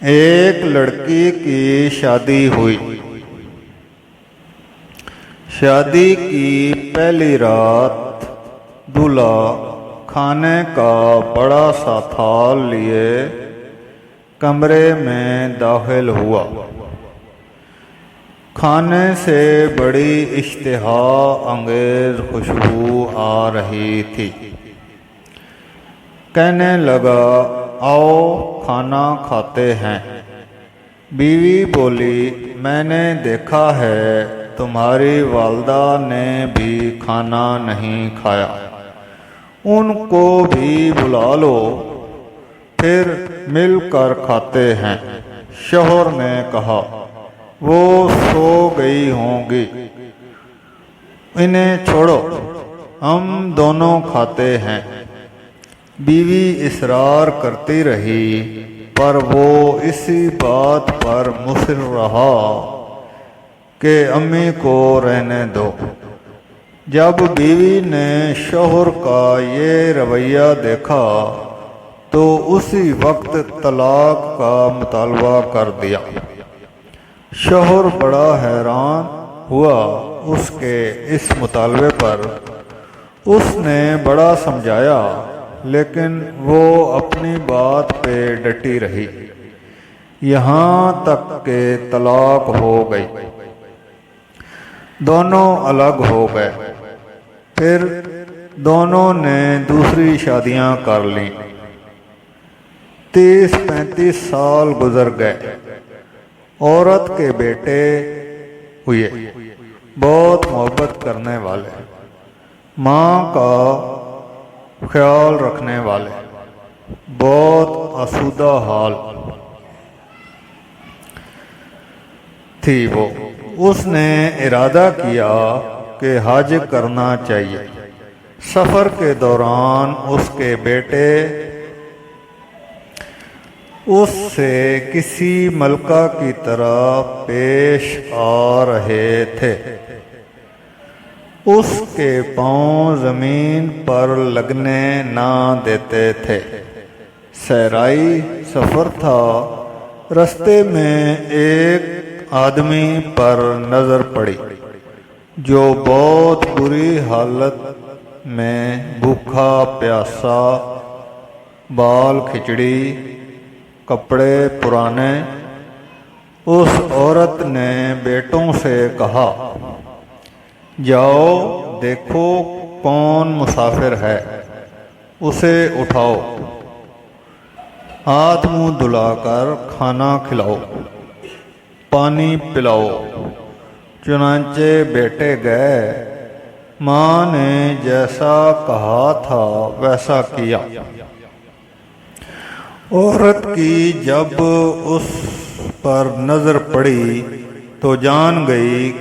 ایک لڑکی کی شادی ہوئی۔ شادی کی پہلی رات دولہا کھانے کا بڑا سا تھال لیے کمرے میں داخل ہوا۔ کھانے سے بڑی اشتہا انگیز خوشبو آ رہی تھی۔ کہنے لگا، آؤ کھانا کھاتے ہیں۔ بیوی بولی، میں نے دیکھا ہے تمہاری والدہ نے بھی کھانا نہیں کھایا، ان کو بھی بلا لو، پھر مل کر کھاتے ہیں۔ شوہر نے کہا، وہ سو گئی ہوں گی، انہیں چھوڑو، ہم دونوں کھاتے ہیں۔ بیوی اصرار کرتی رہی، پر وہ اسی بات پر مصر رہا کہ امی کو رہنے دو۔ جب بیوی نے شوہر کا یہ رویہ دیکھا تو اسی وقت طلاق کا مطالبہ کر دیا۔ شوہر بڑا حیران ہوا اس کے اس مطالبے پر۔ اس نے بڑا سمجھایا، لیکن وہ اپنی بات پہ ڈٹی رہی، یہاں تک کہ طلاق ہو گئی۔ دونوں الگ ہو گئے۔ پھر دونوں نے دوسری شادیاں کر لیں۔ 30-35 سال گزر گئے۔ عورت کے بیٹے ہوئے، بہت محبت کرنے والے، ماں کا خیال رکھنے والے، بہت آسودہ حال تھی وہ۔ اس نے ارادہ کیا کہ حج کرنا چاہیے۔ سفر کے دوران اس کے بیٹے اس سے کسی ملکہ کی طرح پیش آ رہے تھے۔ اس کے پاؤں زمین پر لگنے نہ دیتے تھے۔ صحرائی سفر تھا۔ رستے میں ایک آدمی پر نظر پڑی جو بہت بری حالت میں بھوکا پیاسا، بال کھچڑی، کپڑے پرانے۔ اس عورت نے بیٹوں سے کہا، جاؤ دیکھو کون مسافر ہے، اسے اٹھاؤ، ہاتھ منہ دھلا کر کھانا کھلاؤ، پانی پلاؤ۔ چنانچہ بیٹے گئے۔ ماں نے جیسا کہا تھا ویسا کیا۔ عورت کی جب اس پر نظر پڑی تو جان گئی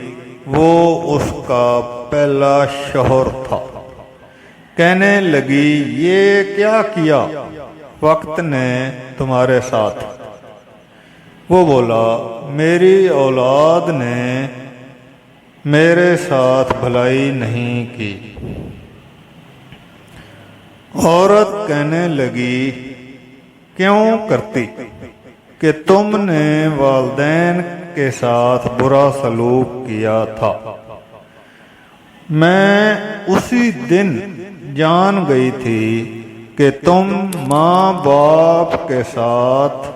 وہ اس کا پہلا شوہر تھا۔ کہنے لگی، یہ کیا کیا وقت نے تمہارے ساتھ؟ وہ بولا، میری اولاد نے میرے ساتھ بھلائی نہیں کی۔ عورت کہنے لگی، کیوں کرتی کہ تم نے والدین کے ساتھ برا سلوک کیا تھا۔ میں اسی دن جان گئی تھی کہ تم ماں باپ کے ساتھ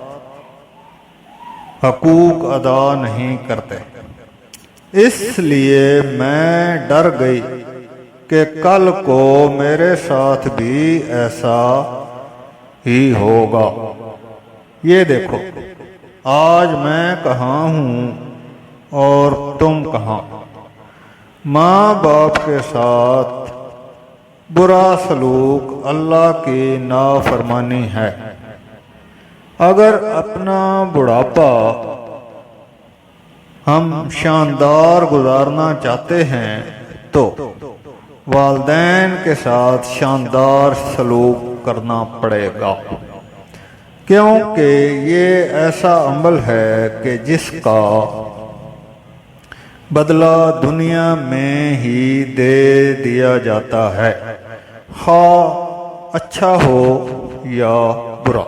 حقوق ادا نہیں کرتے، اس لیے میں ڈر گئی کہ کل کو میرے ساتھ بھی ایسا ہی ہوگا۔ یہ دیکھو، آج میں کہاں ہوں اور تم کہاں۔ ماں باپ کے ساتھ برا سلوک اللہ کی نافرمانی ہے۔ اگر اپنا بڑھاپا ہم شاندار گزارنا چاہتے ہیں تو والدین کے ساتھ شاندار سلوک کرنا پڑے گا، کیونکہ یہ ایسا عمل ہے کہ جس کا بدلہ دنیا میں ہی دے دیا جاتا ہے، خواہ اچھا ہو یا برا۔